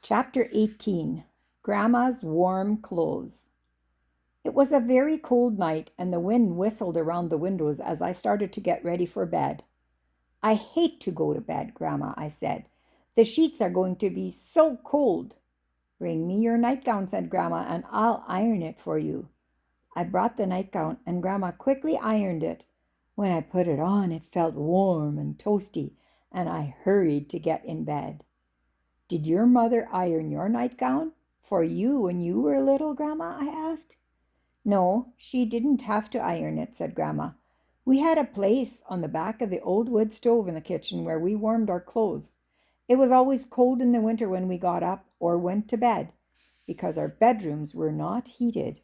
Chapter 18 Grandma's Warm Clothes. It was a very cold night, and the wind whistled around the windows as I started to get ready for bed. "I hate to go to bed, Grandma," I said. "The sheets are going to be so cold." "Bring me your nightgown," said Grandma, "and I'll iron it for you." I brought the nightgown, and Grandma quickly ironed it. When I put it on, it felt warm and toasty, and I hurried to get in bed. "Did your mother iron your nightgown for you when you were little, Grandma?" I asked. "No, she didn't have to iron it," said Grandma. "We had a place on the back of the old wood stove in the kitchen where we warmed our clothes. It was always cold in the winter when we got up or went to bed, because our bedrooms were not heated."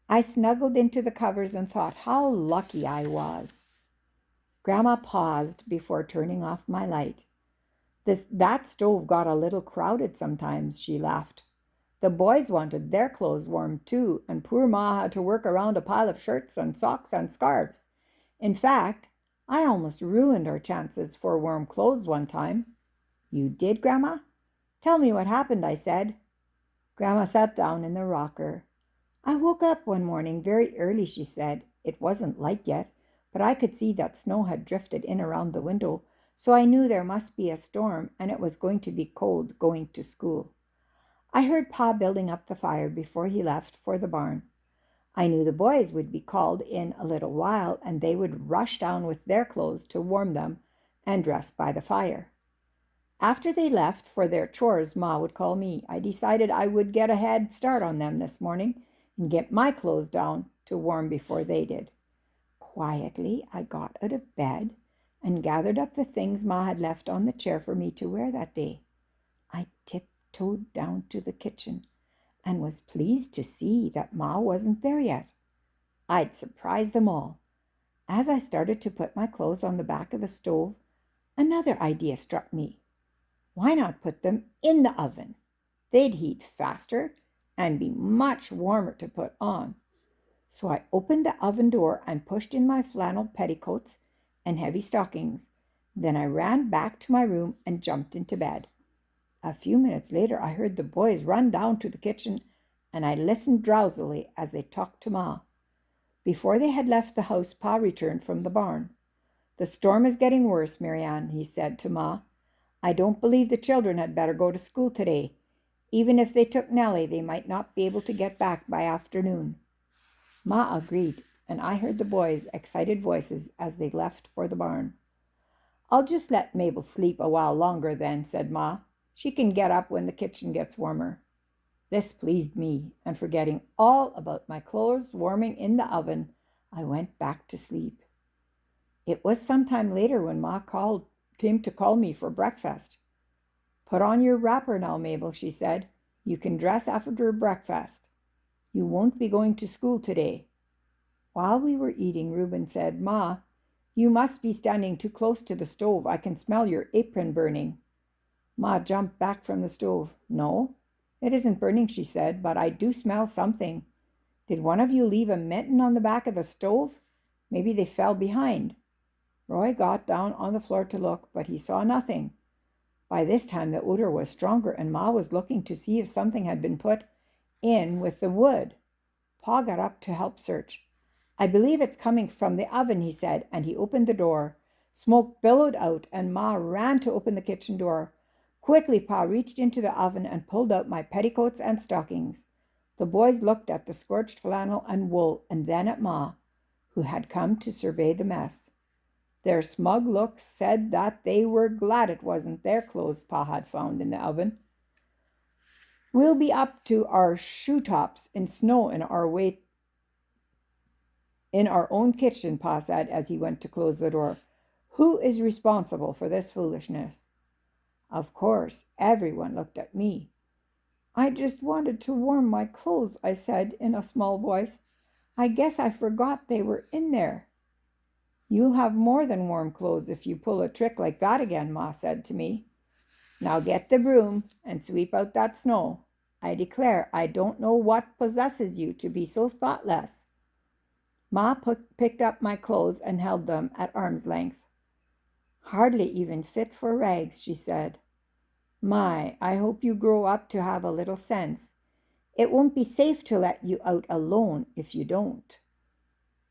I snuggled into the covers and thought how lucky I was. Grandma paused before turning off my light. That stove got a little crowded sometimes," she laughed. "The boys wanted their clothes warmed too, and poor Ma had to work around a pile of shirts and socks and scarves. In fact, I almost ruined our chances for warm clothes one time." "You did, Grandma? Tell me what happened," I said. Grandma sat down in the rocker. "I woke up one morning very early," she said. "It wasn't light yet, but I could see that snow had drifted in around the window, so I knew there must be a storm and it was going to be cold going to school. I heard Pa building up the fire before he left for the barn. I knew the boys would be called in a little while, and they would rush down with their clothes to warm them and dress by the fire. After they left for their chores, Ma would call me. I decided I would get a head start on them this morning and get my clothes down to warm before they did. Quietly, I got out of bed and gathered up the things Ma had left on the chair for me to wear that day. I tiptoed down to the kitchen and was pleased to see that Ma wasn't there yet. I'd surprised them all. As I started to put my clothes on the back of the stove, another idea struck me. Why not put them in the oven? They'd heat faster and be much warmer to put on. So I opened the oven door and pushed in my flannel petticoats and heavy stockings. Then I ran back to my room and jumped into bed. A few minutes later, I heard the boys run down to the kitchen, and I listened drowsily as they talked to Ma. Before they had left the house, Pa returned from the barn. "The storm is getting worse, Marianne," he said to Ma. "I don't believe the children had better go to school today. Even if they took Nellie, they might not be able to get back by afternoon." Ma agreed, and I heard the boys' excited voices as they left for the barn. "I'll just let Mabel sleep a while longer then," said Ma. "She can get up when the kitchen gets warmer." This pleased me, and forgetting all about my clothes warming in the oven, I went back to sleep. It was some time later when Ma came to call me for breakfast. "Put on your wrapper now, Mabel," she said. "You can dress after breakfast. You won't be going to school today." While we were eating, Reuben said, "Ma, you must be standing too close to the stove. I can smell your apron burning." Ma jumped back from the stove. "No, it isn't burning," she said, "but I do smell something. Did one of you leave a mitten on the back of the stove? Maybe they fell behind." Roy got down on the floor to look, but he saw nothing. By this time the odor was stronger, and Ma was looking to see if something had been put in with the wood. Pa got up to help search. "I believe it's coming from the oven," he said, and he opened the door. Smoke billowed out, and Ma ran to open the kitchen door. Quickly, Pa reached into the oven and pulled out my petticoats and stockings. The boys looked at the scorched flannel and wool, and then at Ma, who had come to survey the mess. Their smug looks said that they were glad it wasn't their clothes Pa had found in the oven. "We'll be up to our shoe tops in snow in our own kitchen," Pa said as he went to close the door. "Who is responsible for this foolishness?" Of course, everyone looked at me. "I just wanted to warm my clothes," I said in a small voice. "I guess I forgot they were in there." "You'll have more than warm clothes if you pull a trick like that again," Ma said to me. "Now get the broom and sweep out that snow. I declare I don't know what possesses you to be so thoughtless." Ma picked up my clothes and held them at arm's length. "Hardly even fit for rags," she said. My, I hope you grow up to have a little sense. It won't be safe to let you out alone if you don't."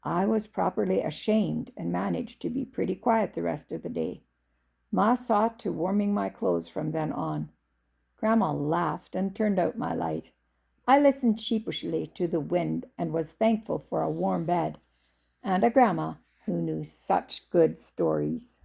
I was properly ashamed and managed to be pretty quiet the rest of the day. Ma saw to warming my clothes from then on. Grandma laughed and turned out my light. I listened sheepishly to the wind and was thankful for a warm bed and a grandma who knew such good stories.